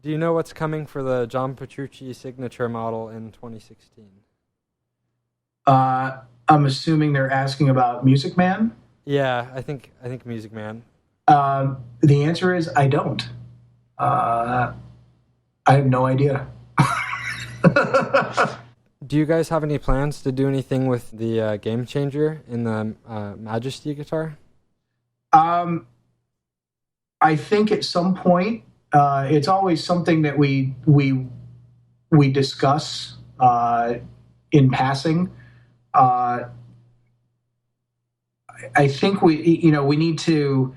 Do you know what's coming for the John Petrucci signature model in 2016? I'm assuming they're asking about Music Man. Yeah, I think Music Man. The answer is I don't. Uh, I have no idea. Do you guys have any plans to do anything with the game changer in the Majesty guitar? um, I think at some point, it's always something that we discuss in passing. Uh, I think we need to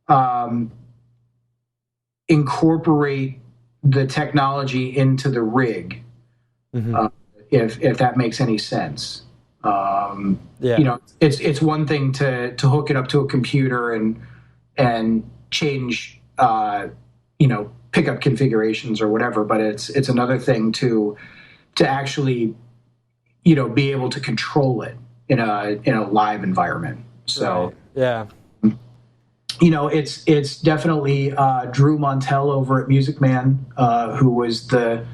um, incorporate the technology into the rig, Hmm. uh, if that makes any sense. Yeah, It's one thing to hook it up to a computer and change pickup configurations or whatever, but it's another thing to actually be able to control it in a live environment. So right. Yeah. it's definitely Drew Montel over at Music Man, who was the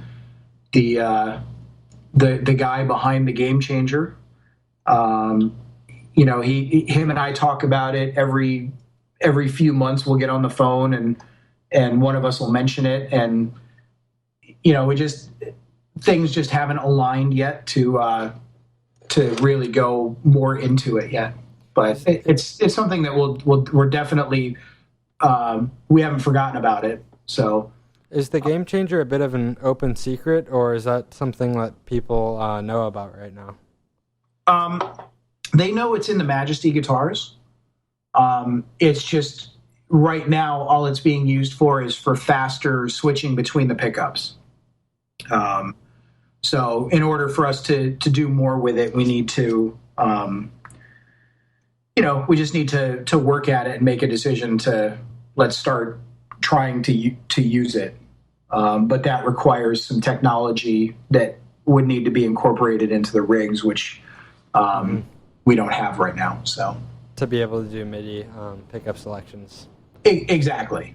the guy behind the Game Changer. Um, him and I talk about it every few months. We'll get on the phone and one of us will mention it, and we just things just haven't aligned yet to really go more into it yet. But it's something that we're definitely we haven't forgotten about it. So Is the game changer a bit of an open secret, or is that something that people know about right now? um, they know it's in the Majesty guitars. It's just right now all it's being used for is for faster switching between the pickups. Um, so in order for us to do more with it, we need to we just need to work at it and make a decision to let's start trying to use it. But that requires some technology that would need to be incorporated into the rigs, which Hmm. we don't have right now. So To be able to do MIDI pickup selections. exactly.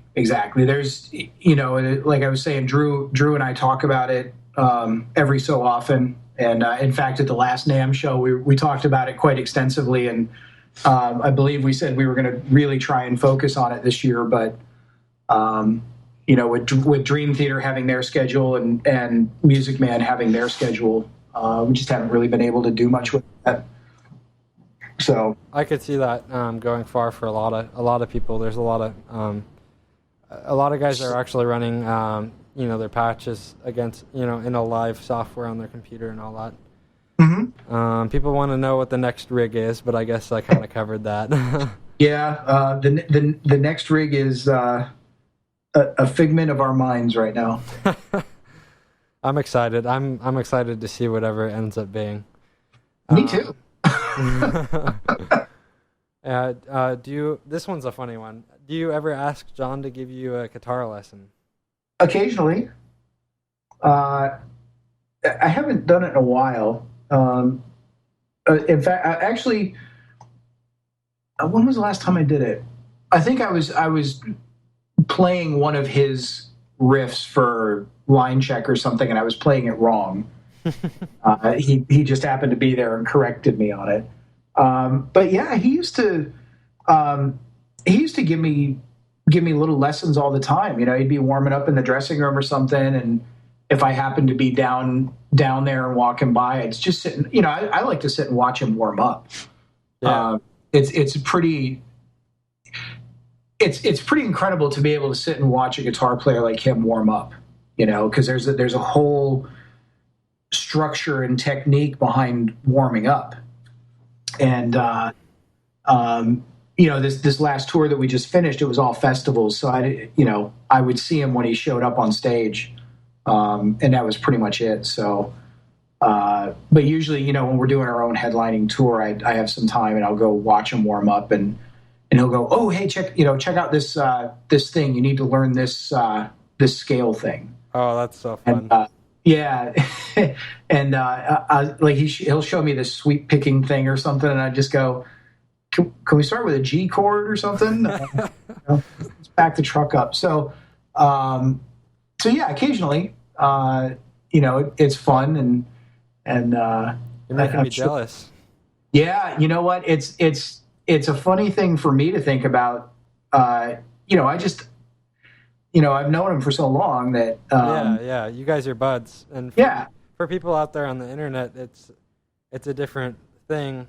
There's like I was saying, Drew and I talk about it every so often, and in fact, at the last NAMM show, we talked about it quite extensively, and I believe we said we were going to really try and focus on it this year, but with Dream Theater having their schedule and Music Man having their schedule, we just haven't really been able to do much with that. So I could see that going far for a lot of people. There's a lot of guys that are actually running their patches against in a live software on their computer and all that. People want to know what the next rig is, but I guess I kind of covered that. yeah, the next rig is a figment of our minds right now. I'm excited. I'm excited to see whatever it ends up being. Me too. This one's a funny one. Do you ever ask John to give you a guitar lesson? Occasionally, I haven't done it in a while. In fact, when was the last time I did it? I think I was playing one of his riffs for line check or something, and I was playing it wrong. He just happened to be there and corrected me on it. But yeah, he used to give me little lessons all the time. He'd be warming up in the dressing room or something, and if I happened to be down there and walking by, it's just sitting. I like to sit and watch him warm up. Yeah. It's pretty incredible to be able to sit and watch a guitar player like him warm up. Because there's a whole structure and technique behind warming up, and this last tour that we just finished, it was all festivals, so I would see him when he showed up on stage, and that was pretty much it. So but usually when we're doing our own headlining tour, I have some time and I'll go watch him warm up, and he'll go, oh hey, check out this thing, you need to learn this scale thing. Oh, that's so fun. And yeah. And like he'll show me this sweep picking thing or something, and I just go, can we start with a G chord or something? Let's back the truck up. So so yeah, occasionally, it's fun and You're making I'm me sure, jealous. yeah, you know what? It's a funny thing for me to think about. I just, I've known him for so long that, Yeah. You guys are buds, and yeah. for people out there on the internet, it's a different thing.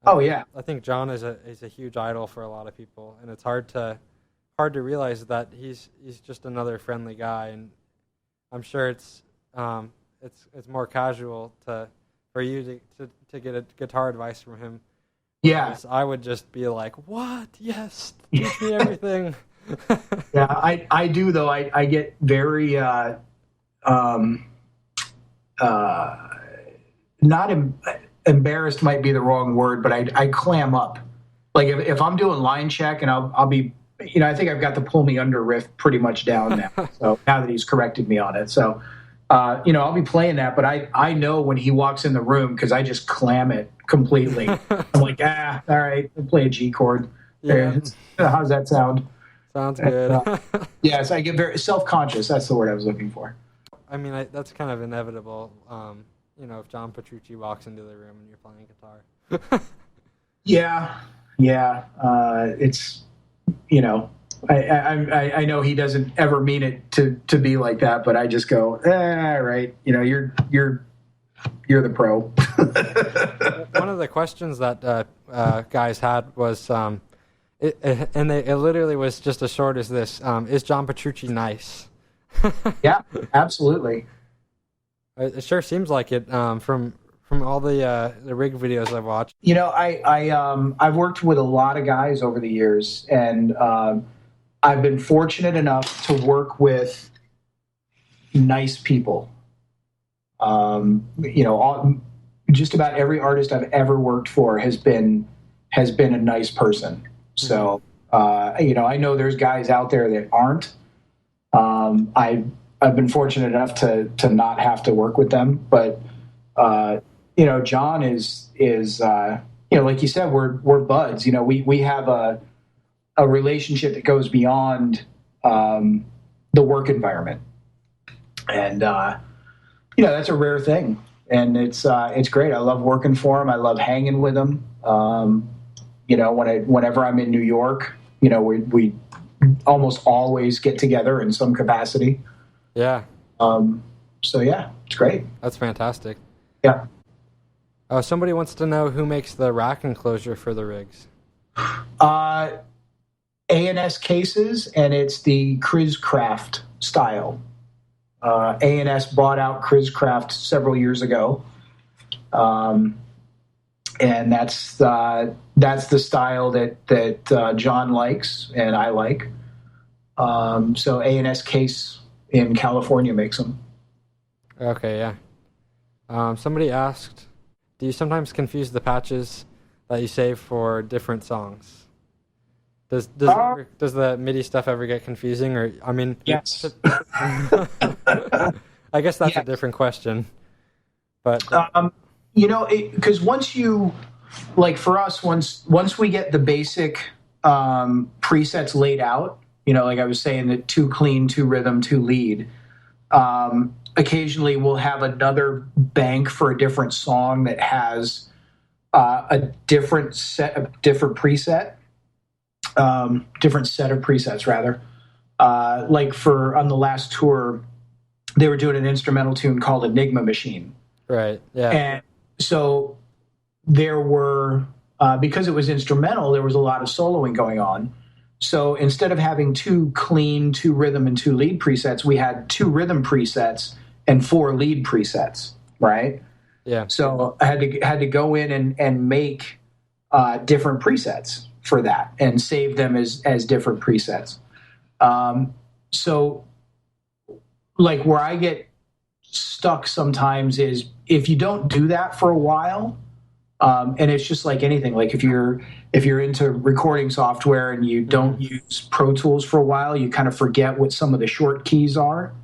Oh yeah. I think John is a huge idol for a lot of people, and it's hard to realize that he's just another friendly guy, and I'm sure it's more casual for you to get a guitar advice from him. Yeah. Whereas I would just be like, what? Yes, teach me everything. Yeah, I do though. I get very not embarrassed might be the wrong word, but I clam up. Like if I'm doing line check and I'll be, I think I've got the pull me under riff pretty much down now. So now that he's corrected me on it, so I'll be playing that, but I know when he walks in the room because I just clam it completely. I'm like, all right, I'll play a G chord. Yeah. How's that sound? Sounds good. Yes, I get very self-conscious. That's the word I was looking for. I mean, that's kind of inevitable. If John Petrucci walks into the room and you're playing guitar. Yeah. It's, I know he doesn't ever mean it to be like that, but I just go, all right, you're the pro. One of the questions that guys had was, it literally was just as short as this: is John Petrucci nice? Yeah, absolutely. It sure seems like it from all the rig videos I've watched. I've worked with a lot of guys over the years, and I've been fortunate enough to work with nice people. Just about every artist I've ever worked for has been a nice person. So, I know there's guys out there that aren't. I've been fortunate enough to not have to work with them, but John is like you said, we're buds. We have a relationship that goes beyond the work environment, and that's a rare thing, and it's great. I love working for him. I love hanging with him. Whenever I'm in New York, we almost always get together in some capacity. Yeah. So yeah, it's great. That's fantastic. Yeah. Somebody wants to know who makes the rack enclosure for the rigs. A&S cases, and it's the Crizcraft style. A&S bought out Crizcraft several years ago. And that's the style that John likes and I like. So A&S Case in California makes them. Okay, yeah. Somebody asked, do you sometimes confuse the patches that you save for different songs? Does the MIDI stuff ever get confusing? Or I mean, yes. I guess that's a different question. But because once you, like for us, once we get the basic presets laid out, like I was saying, the 2 clean, 2 rhythm, 2 lead. Occasionally we'll have another bank for a different song that has a different set of presets rather. Like on the last tour, they were doing an instrumental tune called Enigma Machine. Right. Yeah. And so there were, because it was instrumental, there was a lot of soloing going on. So instead of having 2 clean, 2 rhythm, and 2 lead presets, we had 2 rhythm presets and 4 lead presets, right? Yeah. So I had to go in and make different presets for that and save them as different presets. So like where I get stuck sometimes is if you don't do that for a while, and it's just like anything. Like if you're into recording software and you don't use Pro Tools for a while, you kind of forget what some of the short keys are.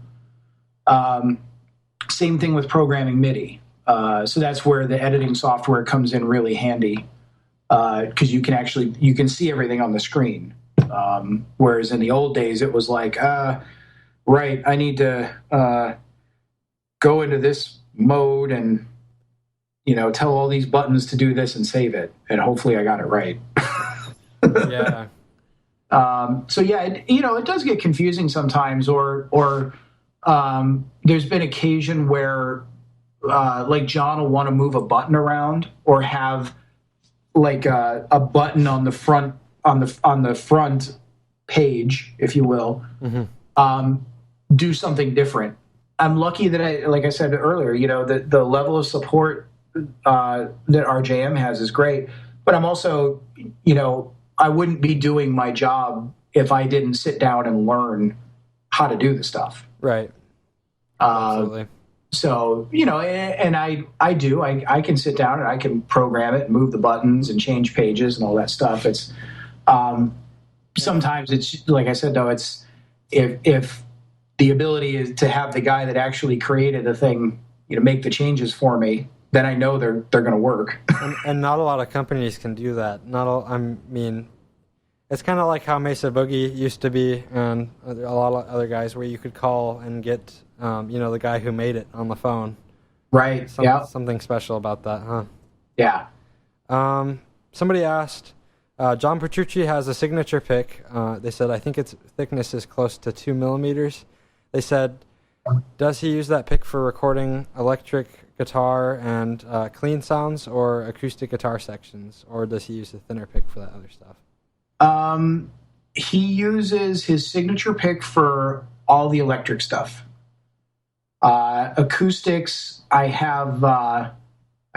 Same thing with programming MIDI. So that's where the editing software comes in really handy, because you can see everything on the screen. Whereas in the old days, it was like, right, I need to go into this mode and, tell all these buttons to do this and save it. And hopefully I got it right. Yeah. So yeah, it does get confusing sometimes, or there's been occasion where, like John will want to move a button around or have like a button on the front on the front page, if you will, do something different. I'm lucky that like I said earlier, the level of support that RJM has is great, but I'm also, I wouldn't be doing my job if I didn't sit down and learn how to do the stuff. Right. Absolutely. So, and I do. I can sit down and I can program it and move the buttons and change pages and all that stuff. It's sometimes it's like I said, though, it's if the ability is to have the guy that actually created the thing, make the changes for me, then I know they're going to work. and not a lot of companies can do that. It's kind of like how Mesa Boogie used to be, and a lot of other guys where you could call and get, the guy who made it on the phone. Right. Something special about that, huh? Yeah. Somebody asked, John Petrucci has a signature pick. They said, I think its thickness is close to 2 millimeters. They said, does he use that pick for recording electric guitar and clean sounds or acoustic guitar sections, or does he use a thinner pick for that other stuff? He uses his signature pick for all the electric stuff. Acoustics, I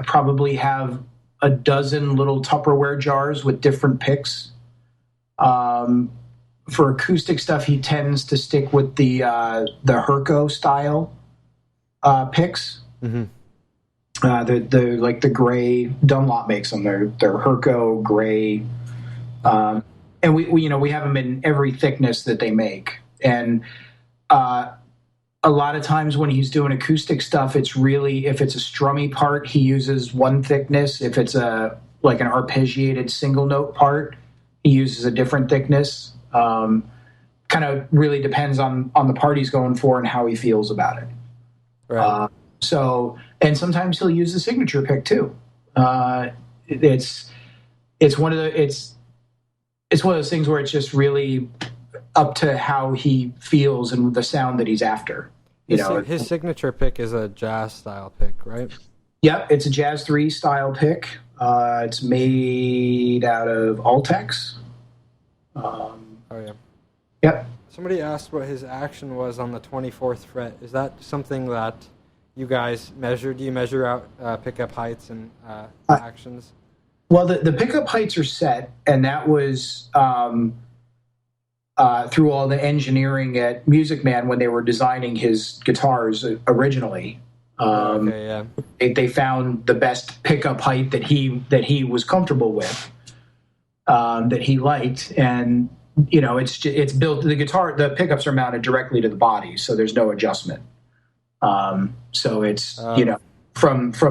probably have a dozen little Tupperware jars with different picks. For acoustic stuff, he tends to stick with the Herco style picks. Mm-hmm. The like the gray, Dunlop makes them. They're Herco gray, and we have them in every thickness that they make. And a lot of times when he's doing acoustic stuff, it's really, if it's a strummy part, he uses one thickness. If it's like an arpeggiated single note part, he uses a different thickness. Kind of really depends on the part he's going for and how he feels about it. Right. And sometimes he'll use the signature pick too. It's one of those things where it's just really up to how he feels and the sound that he's after. His signature pick is a jazz style pick, right? Yep, it's a Jazz 3 style pick. It's made out of Altex. Oh yeah. Yep. Somebody asked what his action was on the 24th fret. Is that something that you guys measure? Do you measure out pickup heights and actions? Well, the pickup heights are set, and that was through all the engineering at Music Man when they were designing his guitars originally. Okay, yeah. They found the best pickup height that he was comfortable with, that he liked, and it's built. The pickups are mounted directly to the body, so there's no adjustment. So it's from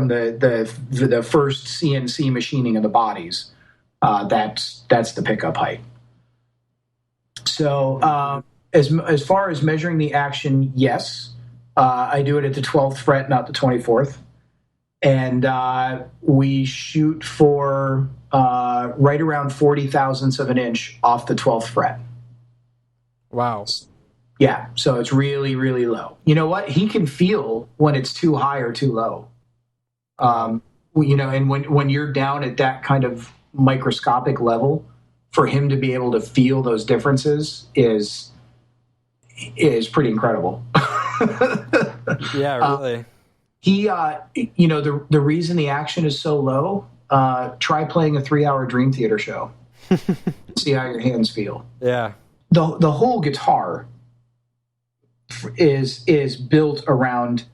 the first CNC machining of the bodies, that's the pickup height. So as far as measuring the action, yes, I do it at the 12th fret, not the 24th, and we shoot for right around 40 thousandths of an inch off the 12th fret. Wow. Yeah, so it's really, really low. You know what? He can feel when it's too high or too low. And when you're down at that kind of microscopic level, for him to be able to feel those differences is pretty incredible. Yeah, really. The reason the action is so low, try playing a 3-hour Dream Theater show. See how your hands feel. Yeah. The whole guitar is built around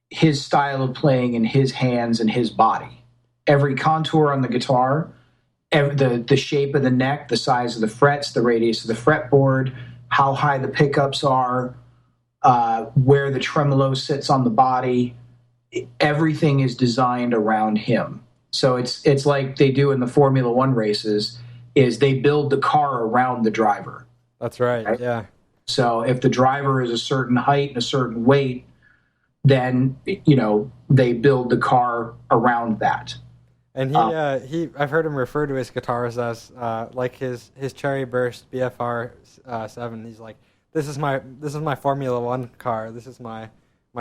his style of playing and his hands and his body. Every contour on the guitar, the shape of the neck, the size of the frets, the radius of the fretboard, how high the pickups are, where the tremolo sits on the body, everything is designed around him. So it's like they do in the Formula One races, is they build the car around the driver. That's right? Yeah. So if the driver is a certain height and a certain weight, then they build the car around that. And I've heard him refer to his guitars as like his Cherry Burst BFR 7. He's like, this is my Formula One car. This is my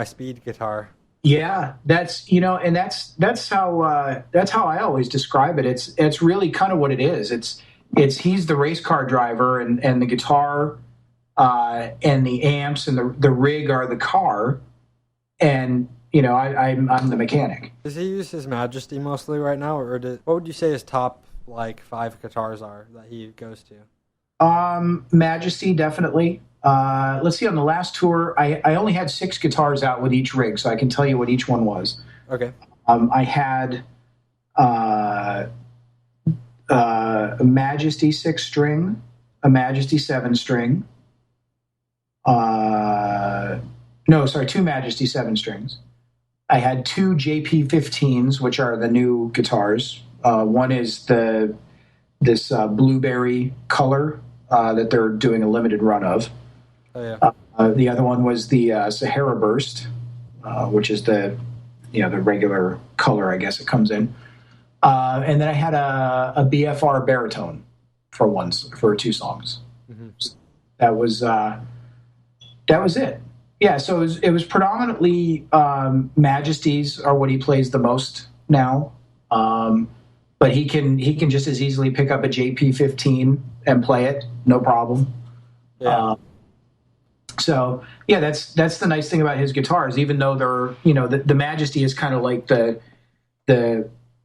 speed guitar. Yeah, that's and that's how I always describe it. It's really kind of what it is. It's he's the race car driver, and the guitar and the amps and the rig are the car, and I'm the mechanic. Does he use his Majesty mostly right now, or what would you say his top like 5 guitars are that he goes to? Majesty, definitely. Let's see, on the last tour, I only had 6 guitars out with each rig, so I can tell you what each one was. Okay. I had a Majesty 6-string, a Majesty 7-string. 2 Majesty 7-strings. I had 2 JP15s, which are the new guitars. One is this blueberry color that they're doing a limited run of. Oh, yeah. The other one was the Sahara Burst, which is the regular color, I guess it comes in. And then I had a BFR baritone for 2 songs. Mm-hmm. So that was it. Yeah, so it was predominantly Majesties are what he plays the most now. But he can just as easily pick up a JP15 and play it, no problem. Yeah. So yeah, that's the nice thing about his guitars. Even though they're the Majesty is kind of like the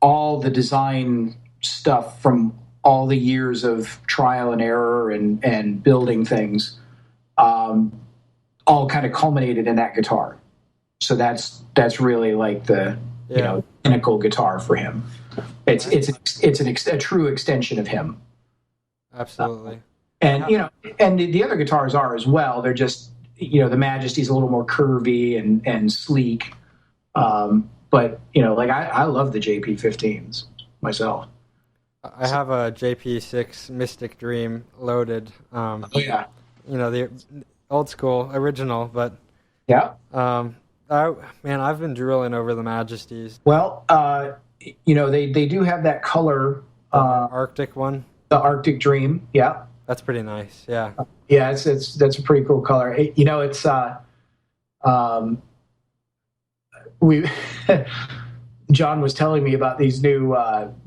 all the design stuff from all the years of trial and error and building things, all kind of culminated in that guitar. So that's really like the pinnacle guitar for him. It's a true extension of him. Absolutely. And the other guitars are as well. They're just the Majesty's a little more curvy and sleek. But I love the JP15s myself. I have a JP6 Mystic Dream loaded. Oh yeah. The old school original, but yeah. I've been drooling over the Majesties. Well, they do have that color. Arctic one. The Arctic Dream. Yeah. That's pretty nice. Yeah. Yeah, that's a pretty cool color. It's we John was telling me about these new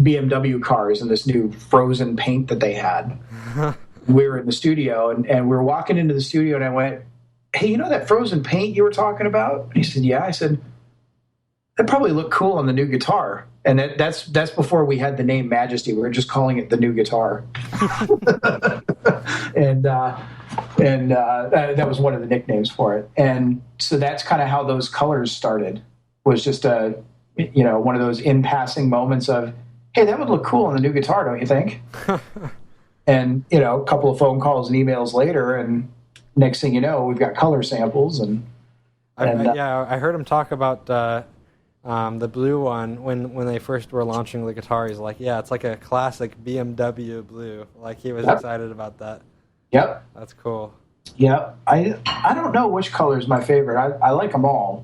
BMW cars and this new frozen paint that they had. We were in the studio and we were walking into the studio and I went, "Hey, that frozen paint you were talking about?" And he said, "Yeah." I said, "That probably looked cool on the new guitar." And that's before we had the name Majesty. We were just calling it the new guitar. and that was one of the nicknames for it. And so that's kind of how those colors started. Was just one of those in passing moments of, "Hey, that would look cool on the new guitar, don't you think?" And a couple of phone calls and emails later, and next thing you know, we've got color samples. I heard him talk about the blue one when they first were launching the guitar. He's like, "Yeah, it's like a classic BMW blue." Like he was excited about that. Yep, that's cool. Yep, I don't know which color is my favorite. I like them all.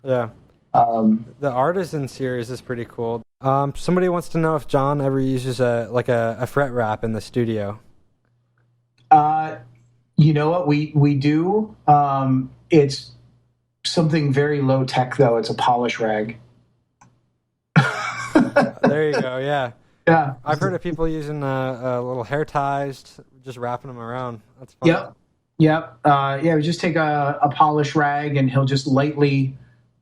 Yeah. The Artisan series is pretty cool. Somebody wants to know if John ever uses a fret wrap in the studio. You know what? We do. It's something very low tech though. It's a polish rag. There you go. Yeah. Yeah. I've heard of people using little hair ties, just wrapping them around. That's fun. Yep. We just take a polish rag and he'll just lightly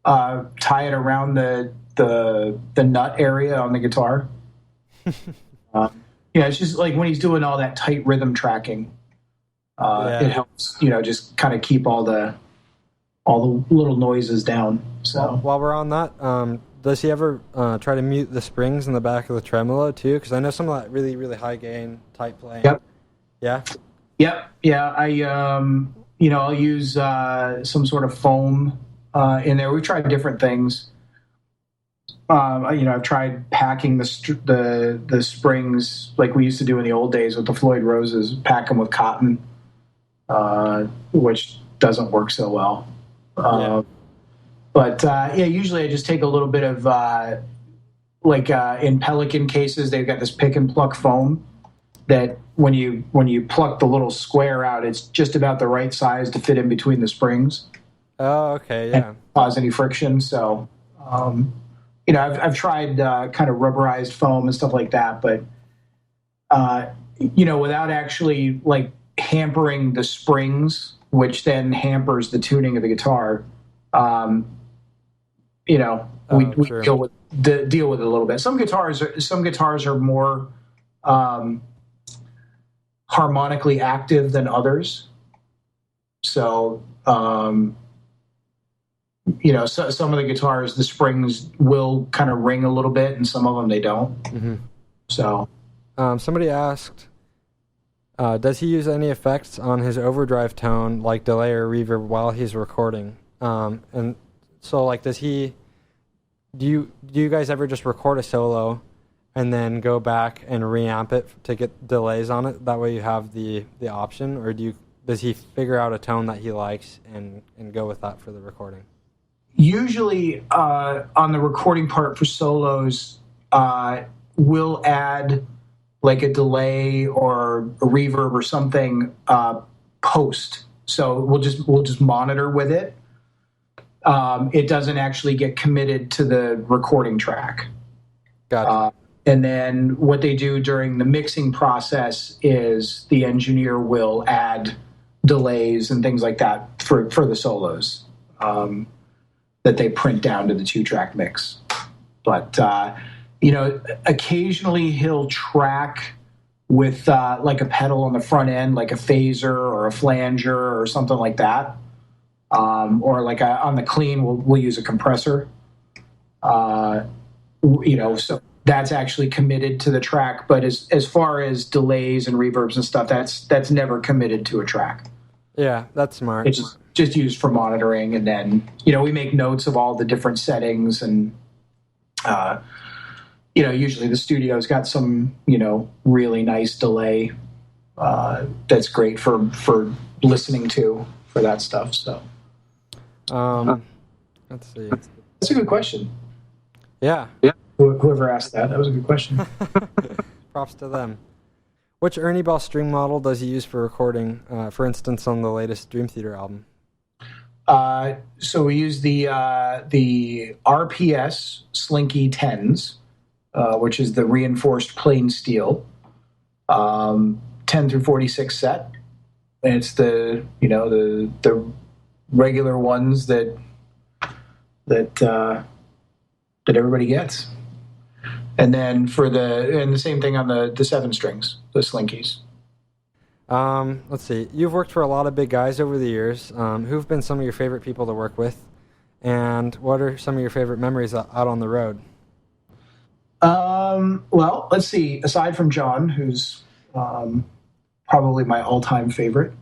tie it around the nut area on the guitar. It's just like when he's doing all that tight rhythm tracking. It helps, just kind of keep all the little noises down. So while we're on that, does he ever try to mute the springs in the back of the tremolo too? Because I know some of that really, really high gain type playing. Yep. Yeah. Yep. Yeah. I'll use some sort of foam in there. We've tried different things. I've tried packing the springs like we used to do in the old days with the Floyd Roses. Pack them with cotton. which doesn't work so well. But usually I just take a little bit of in Pelican cases, they've got this pick and pluck foam that when you pluck the little square out, it's just about the right size to fit in between the springs. Oh, okay, yeah. And cause any friction. So, I've tried kind of rubberized foam and stuff like that, but without actually like hampering the springs, which then hampers the tuning of the guitar. We deal with it a little bit. Some guitars are more harmonically active than others. So, some of the guitars, the springs will kind of ring a little bit, and some of them they don't. Mm-hmm. So, somebody asked, does he use any effects on his overdrive tone, like delay or reverb, while he's recording? And so, like, do you guys ever just record a solo and then go back and reamp it to get delays on it? That way you have the option, or does he figure out a tone that he likes and go with that for the recording? Usually, on the recording part for solos, we'll add like a delay or a reverb or something post. So we'll just monitor with it. It doesn't actually get committed to the recording track. Gotcha. And then what they do during the mixing process is the engineer will add delays and things like that for the solos that they print down to the 2-track mix. But, occasionally he'll track with like a pedal on the front end, like a phaser or a flanger or something like that. Or like on the clean, we'll use a compressor. So that's actually committed to the track. But as far as delays and reverbs and stuff, that's never committed to a track. Yeah, that's smart. It's just used for monitoring, and then we make notes of all the different settings, and usually the studio's got some really nice delay that's great for listening to for that stuff. So. Let's see. That's a good question. Yeah. Whoever asked that was a good question. Props to them. Which Ernie Bell string model does he use for recording, for instance, on the latest Dream Theater album? So we use the RPS Slinky 10s, which is the reinforced plain steel, 10 through 46 set. And it's the regular ones that everybody gets. And then the same thing on the 7 strings, the Slinkies. Let's see. You've worked for a lot of big guys over the years. Who've been some of your favorite people to work with? And what are some of your favorite memories out on the road? Well, let's see. Aside from John, who's probably my all-time favorite.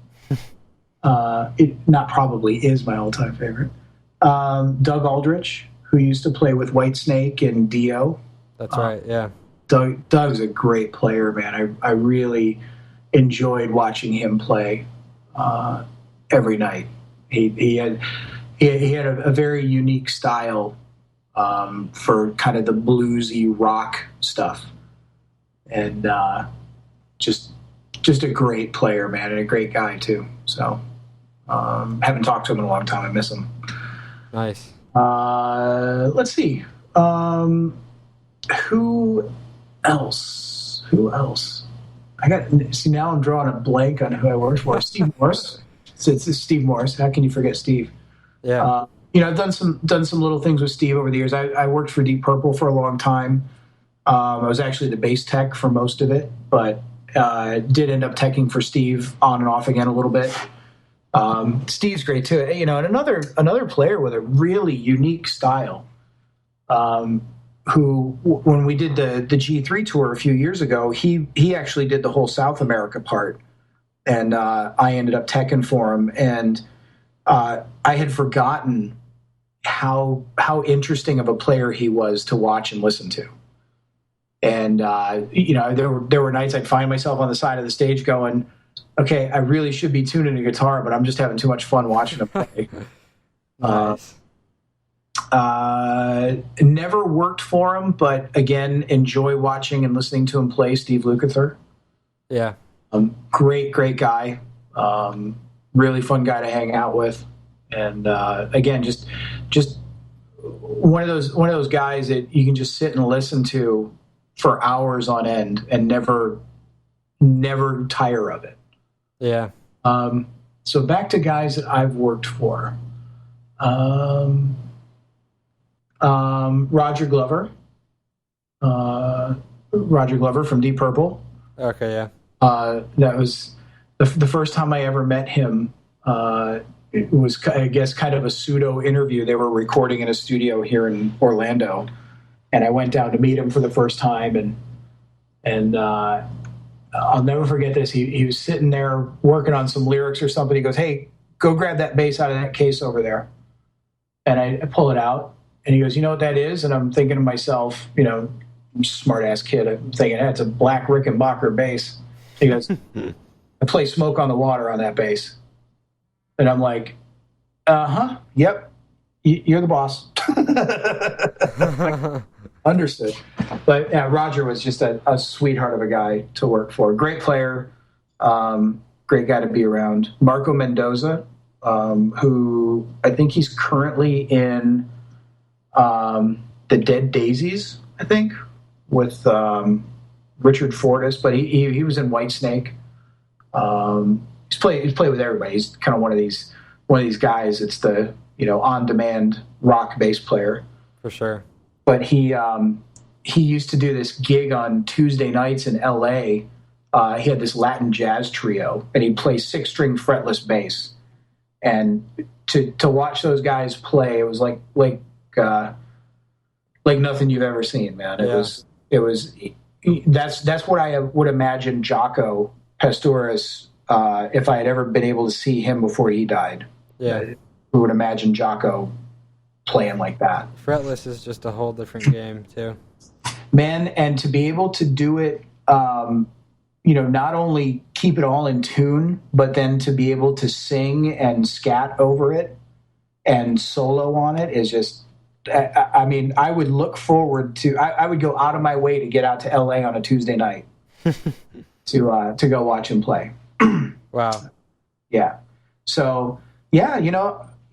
Not probably, is my all-time favorite. Doug Aldrich, who used to play with Whitesnake and Dio. That's right, yeah. Doug's a great player, man. I really enjoyed watching him play every night. He had a very unique style for kind of the bluesy rock stuff, and just a great player, man, and a great guy too. So haven't talked to him in a long time. I miss him. Nice. Let's see. Who else? Now I'm drawing a blank on who I worked for. Steve Morse. It's Steve Morse. How can you forget Steve? Yeah. I've done some little things with Steve over the years. I worked for Deep Purple for a long time. I was actually the bass tech for most of it, but did end up teching for Steve on and off again a little bit. Steve's great too. And another player with a really unique style. Who, when we did the G3 tour a few years ago, he actually did the whole South America part, and I ended up teching for him. And I had forgotten how interesting of a player he was to watch and listen to. And there were nights I'd find myself on the side of the stage going, okay, I really should be tuning a guitar, but I'm just having too much fun watching him play. Nice. Never worked for him, but again, enjoy watching and listening to him play. Steve Lukather. Yeah. Great guy. Really fun guy to hang out with. And again, just one of those guys that you can just sit and listen to for hours on end and never tire of it. Yeah. So back to guys that I've worked for. Roger Glover. Roger Glover from Deep Purple. Okay, yeah. That was the first time I ever met him. It was, I guess, kind of a pseudo interview. They were recording in a studio here in Orlando, and I went down to meet him for the first time. And I'll never forget this. He was sitting there working on some lyrics or something. He goes, "Hey, go grab that bass out of that case over there." And I pull it out, and he goes, "You know what that is?" And I'm thinking to myself, smart ass kid. I'm thinking, that's a black Rickenbacker bass. He goes, "I play Smoke on the Water on that bass." And I'm like, yep, you're the boss. Understood. But yeah, Roger was just a sweetheart of a guy to work for. Great player, great guy to be around. Marco Mendoza, who I think he's currently in the Dead Daisies, I think, with Richard Fortas, but he was in Whitesnake. He's played with everybody. He's kind of one of these guys. It's the on-demand rock bass player For sure. But he used to do this gig on Tuesday nights in L.A. He had this Latin jazz trio, and he'd play 6-string fretless bass. And to watch those guys play, it was like nothing you've ever seen, man. It was that's what I would imagine Jaco Pastorius. If I had ever been able to see him before he died, who would imagine Jaco playing like that? Fretless is just a whole different game too, man. And to be able to do it, not only keep it all in tune, but then to be able to sing and scat over it and solo on it is just. I mean, I would look forward to. I would go out of my way to get out to LA on a Tuesday night to go watch him play. Wow. Yeah. So, yeah,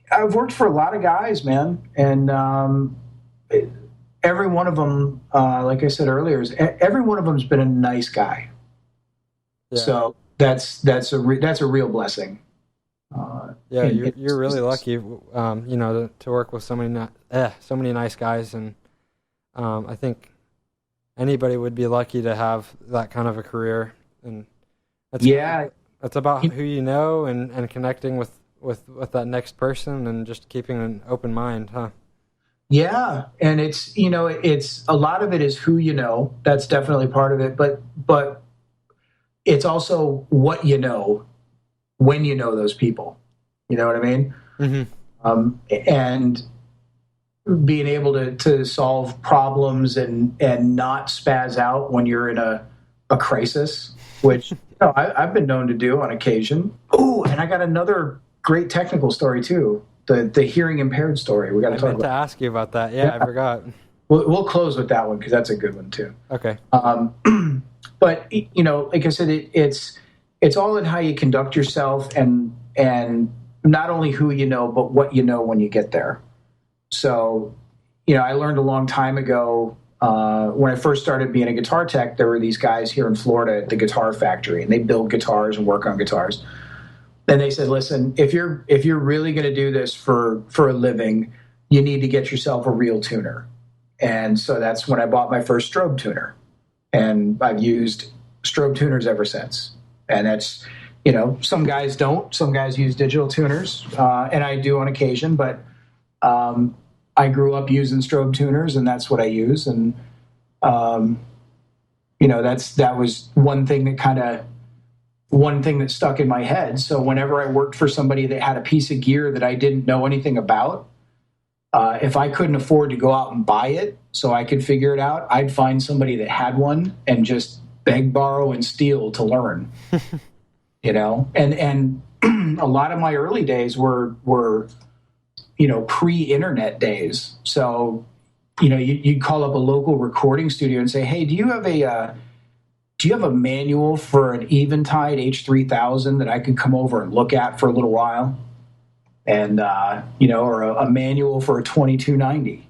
I've worked for a lot of guys, man. And every one of them, like I said earlier, every one of them has been a nice guy. Yeah. So that's a real blessing. You're really lucky, to work with so many nice guys. And I think anybody would be lucky to have that kind of a career. And it's about who you know and connecting with that next person and just keeping an open mind, huh? Yeah, and it's a lot of it is who you know. That's definitely part of it, but it's also what you know when you know those people. You know what I mean? Mm-hmm. And being able to solve problems and not spaz out when you're in a crisis, which I've been known to do on occasion. Oh, and I got another great technical story too. The hearing impaired story. We got to talk about. I meant to ask you about that. Yeah, I forgot. We'll close with that one because that's a good one too. Okay. But like I said, it's all in how you conduct yourself and not only who you know, but what you know when you get there. So, I learned a long time ago. When I first started being a guitar tech, there were these guys here in Florida at the Guitar Factory, and they build guitars and work on guitars. And they said, "Listen, if you're really going to do this for a living, you need to get yourself a real tuner." And so that's when I bought my first strobe tuner, and I've used strobe tuners ever since. And that's, some guys don't. Some guys use digital tuners, and I do on occasion, but I grew up using strobe tuners, and that's what I use. And, that was one thing that stuck in my head. So whenever I worked for somebody that had a piece of gear that I didn't know anything about, if I couldn't afford to go out and buy it so I could figure it out, I'd find somebody that had one and just beg, borrow, and steal to learn. and a lot of my early days were pre-internet days. So, you'd call up a local recording studio and say, hey, do you have a manual for an Eventide H3000 that I could come over and look at for a little while? And, or a manual for a 2290.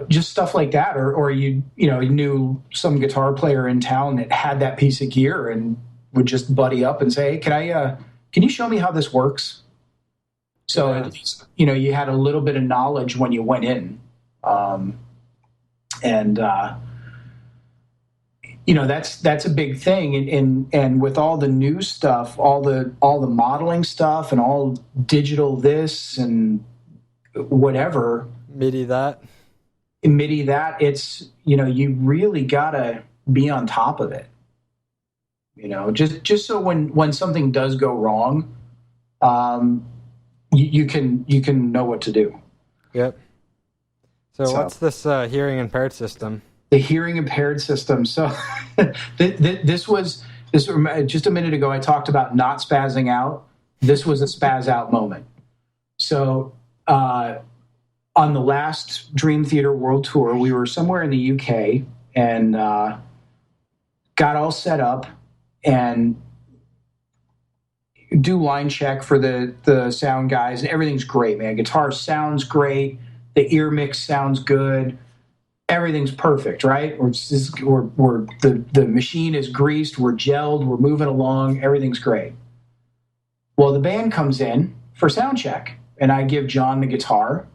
Just stuff like that. Or you knew some guitar player in town that had that piece of gear and would just buddy up and say, hey, can you show me how this works? So, at least, you had a little bit of knowledge when you went in. That's a big thing. And with all the new stuff, all the modeling stuff and all digital this and whatever. MIDI that, it's, you really gotta be on top of it. Just so when something does go wrong, you can know what to do. Yep. So what's this hearing impaired system? The hearing impaired system. So this was just a minute ago. I talked about not spazzing out. This was a spaz out moment. So on the last Dream Theater World Tour, we were somewhere in the UK and got all set up and do line check for the sound guys, and everything's great, man. Guitar sounds great. The ear mix sounds good. Everything's perfect, right? The machine is greased. We're gelled. We're moving along. Everything's great. Well, the band comes in for sound check, and I give John the guitar,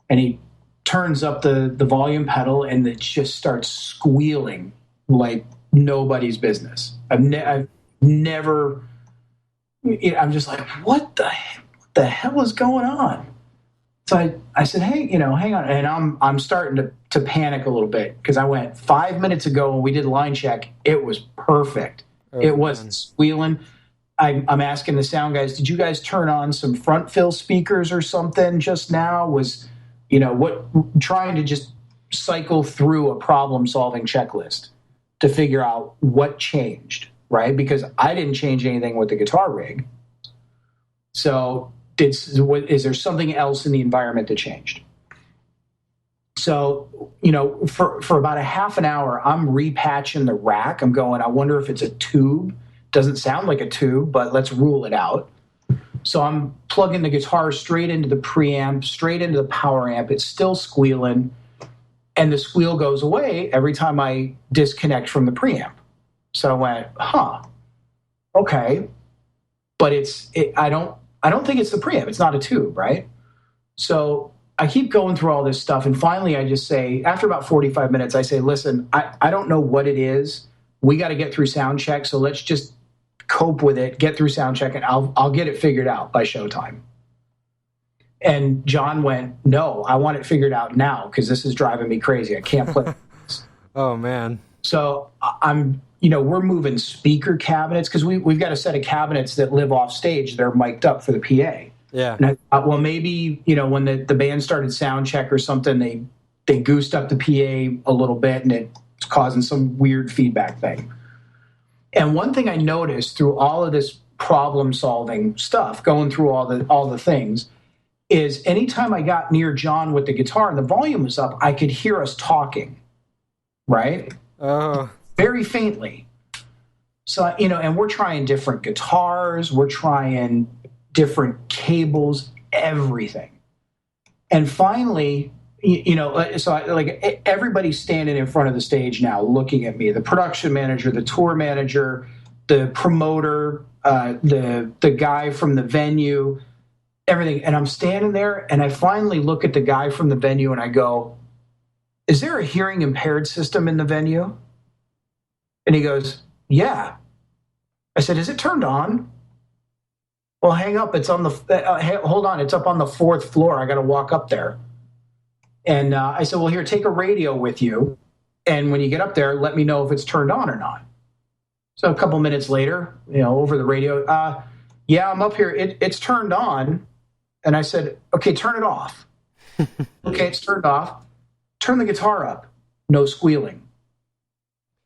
and he turns up the volume pedal, and it just starts squealing like nobody's business. I've never. I'm just like, what the hell is going on? So I said, hey, hang on. And I'm starting to panic a little bit because I went 5 minutes ago when we did line check. It was perfect. It wasn't squealing. I'm asking the sound guys, did you guys turn on some front fill speakers or something just now? Was, trying to just cycle through a problem solving checklist to figure out what changed, right? Because I didn't change anything with the guitar rig. So is there something else in the environment that changed? So, for about a half an hour, I'm repatching the rack. I'm going, I wonder if it's a tube. Doesn't sound like a tube, but let's rule it out. So I'm plugging the guitar straight into the preamp, straight into the power amp. It's still squealing, and the squeal goes away every time I disconnect from the preamp. So I went, okay, but I don't think it's the preamp. It's not a tube, right? So I keep going through all this stuff, and finally I just say, after about 45 minutes, I say, listen, I don't know what it is. We got to get through sound check, so let's just cope with it, get through sound check, and I'll get it figured out by showtime. And John went, no, I want it figured out now because this is driving me crazy. I can't play this. Oh, man. So we're moving speaker cabinets because we've got a set of cabinets that live off stage. They're mic'd up for the PA. Yeah. And I thought, well, maybe, when the band started sound check or something, they goosed up the PA a little bit and it's causing some weird feedback thing. And one thing I noticed through all of this problem solving stuff, going through all the things, is anytime I got near John with the guitar and the volume was up, I could hear us talking, right? Oh. Very faintly. So, and we're trying different guitars, we're trying different cables, everything. And finally, everybody's standing in front of the stage now looking at me, the production manager, the tour manager, the promoter, the guy from the venue, everything. And I'm standing there and I finally look at the guy from the venue and I go, is there a hearing impaired system in the venue? And he goes, yeah. I said, is it turned on? Well, hang up. It's on hold on. It's up on the 4th floor. I got to walk up there. And I said, well, here, take a radio with you. And when you get up there, let me know if it's turned on or not. So a couple minutes later, over the radio, yeah, I'm up here. It's turned on. And I said, okay, turn it off. Okay, it's turned off. Turn the guitar up. No squealing.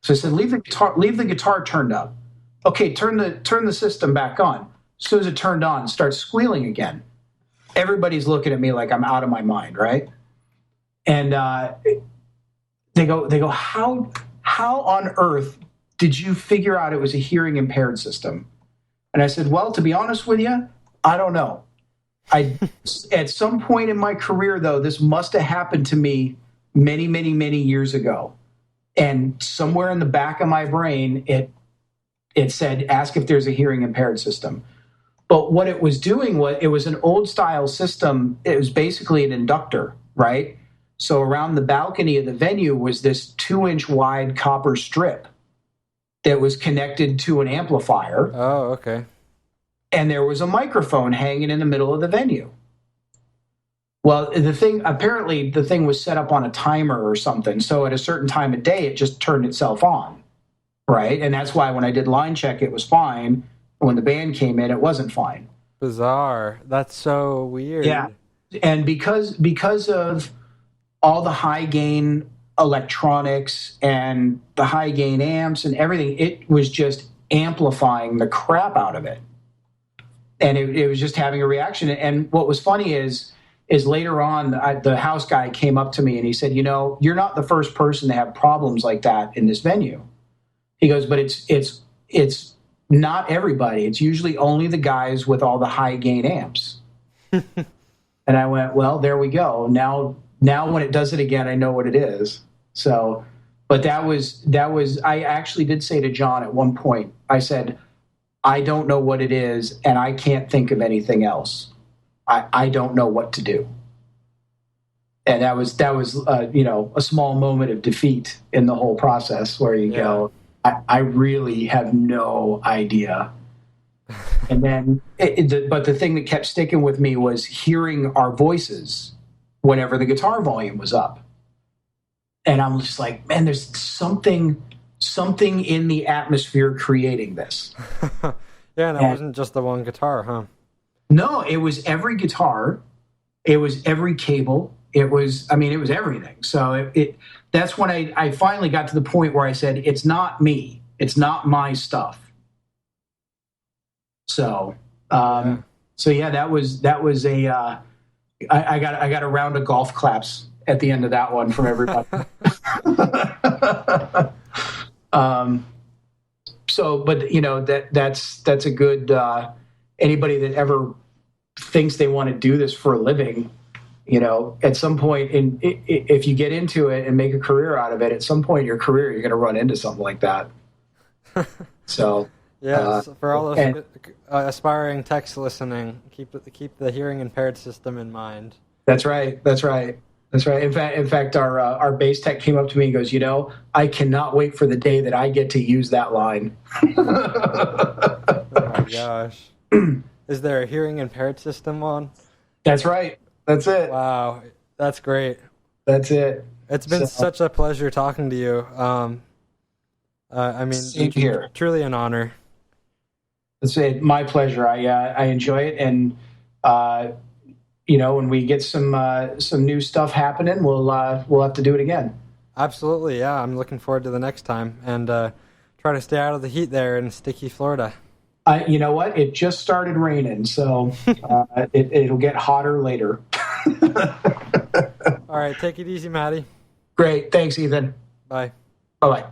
So I said, leave the guitar turned up. Okay, turn the system back on. As soon as it turned on, it starts squealing again. Everybody's looking at me like I'm out of my mind, right? And they go, how on earth did you figure out it was a hearing impaired system? And I said, well, to be honest with you, I don't know. At some point in my career, though, this must have happened to me many, many, many years ago. And somewhere in the back of my brain, it said, ask if there's a hearing impaired system. But what it was doing was, it was an old style system. It was basically an inductor, right? So around the balcony of the venue was this 2-inch wide copper strip that was connected to an amplifier. Oh, okay. And there was a microphone hanging in the middle of the venue. Well, apparently the thing was set up on a timer or something. So at a certain time of day, it just turned itself on, right? And that's why when I did line check, it was fine. When the band came in, it wasn't fine. Bizarre. That's so weird. Yeah. And because of all the high gain electronics and the high gain amps and everything, it was just amplifying the crap out of it. And it was just having a reaction. And what was funny is later on, the house guy came up to me and he said, you're not the first person to have problems like that in this venue. He goes, but it's not everybody. It's usually only the guys with all the high gain amps. And I went, well, there we go. Now when it does it again, I know what it is. So, but that was, I actually did say to John at one point, I said, I don't know what it is, and I can't think of anything else. I don't know what to do. And that was a small moment of defeat in the whole process where you go, I really have no idea. And then, but the thing that kept sticking with me was hearing our voices whenever the guitar volume was up. And I'm just like, man, there's something in the atmosphere creating this. Yeah, and it wasn't just the one guitar, huh? No, it was every guitar. It was every cable. It was everything. So that's when I finally got to the point where I said, it's not me. It's not my stuff. So, that was a, I got a round of golf claps at the end of that one from everybody. That's a good, anybody that ever thinks they want to do this for a living, at some point, if you get into it and make a career out of it, at some point in your career, you're going to run into something like that. So, yes, for all those aspiring techs listening, keep the hearing impaired system in mind. That's right. In fact, our bass tech came up to me and goes, I cannot wait for the day that I get to use that line. Oh my gosh. Is there a hearing impaired system on? That's right. That's it. Wow. That's great. That's it. It's been such a pleasure talking to you. Same here. Truly an honor. It's my pleasure. I enjoy it. And, when we get some new stuff happening, we'll have to do it again. Absolutely. Yeah. I'm looking forward to the next time and try to stay out of the heat there in sticky Florida. You know what? It just started raining, so it'll get hotter later. All right. Take it easy, Maddi. Great. Thanks, Ethan. Bye. Bye-bye.